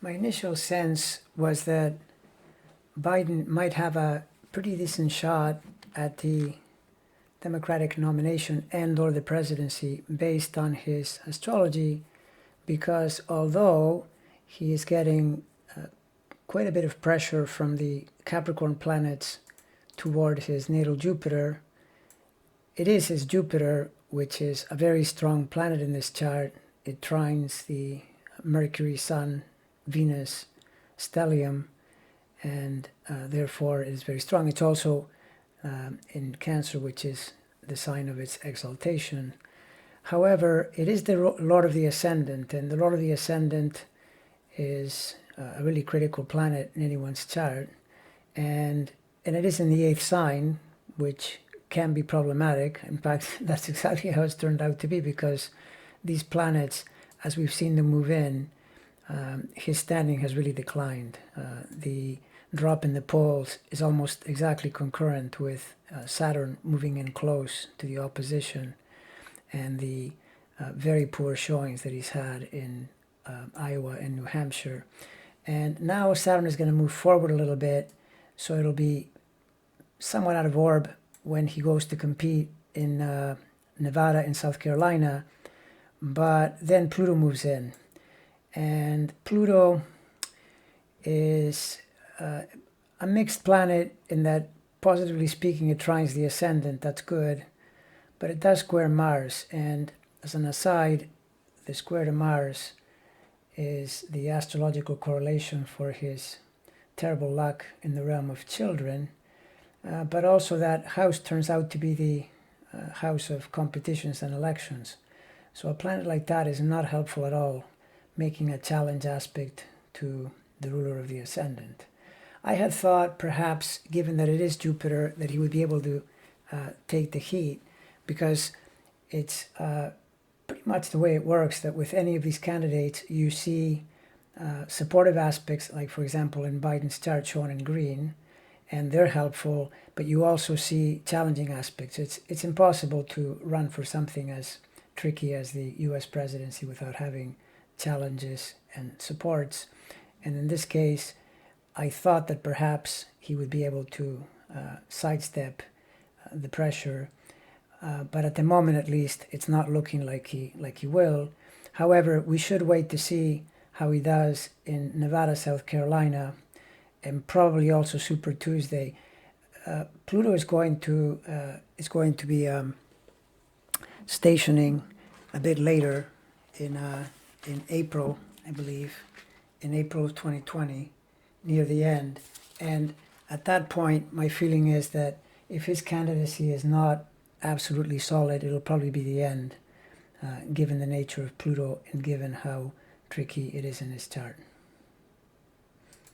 My initial sense was that Biden might have a pretty decent shot at the Democratic nomination and or the presidency based on his astrology, because although he is getting quite a bit of pressure from the Capricorn planets toward his natal Jupiter, it is his Jupiter, which is a very strong planet in this chart. It trines the Mercury, Sun, Venus, stellium, and therefore it is very strong. It's also in Cancer, which is the sign of its exaltation. However, it is the Lord of the Ascendant, and the Lord of the Ascendant is a really critical planet in anyone's chart, and it is in the 8th sign, which can be problematic. In fact, that's exactly how it's turned out to be, because these planets, as we've seen them move in, his standing has really declined. The drop in the poles is almost exactly concurrent with Saturn moving in close to the opposition, and the very poor showings that he's had in Iowa and New Hampshire. And now Saturn is going to move forward a little bit, so it'll be somewhat out of orb when he goes to compete in Nevada and South Carolina, but then Pluto moves in. And Pluto is a mixed planet in that, positively speaking, it trines the ascendant. That's good, but it does square Mars. And as an aside, the square to Mars is the astrological correlation for his terrible luck in the realm of children, but also that house turns out to be the house of competitions and elections. So a planet like that is not helpful at all, making a challenge aspect to the ruler of the ascendant. I had thought, perhaps, given that it is Jupiter, that he would be able to take the heat, because it's pretty much the way it works, that with any of these candidates, you see supportive aspects, like, for example, in Biden's chart shown in green, and they're helpful, but you also see challenging aspects. It's impossible to run for something as tricky as the US presidency without having challenges and supports. And in this case, I thought that perhaps he would be able to sidestep the pressure, but at the moment, at least, it's not looking like he will. However, we should wait to see how he does in Nevada, South Carolina, and probably also Super Tuesday. Pluto is going to be stationing a bit later in April, I believe, in April of 2020, near the end. And at that point, my feeling is that if his candidacy is not absolutely solid, it'll probably be the end, given the nature of Pluto and given how tricky it is in his chart.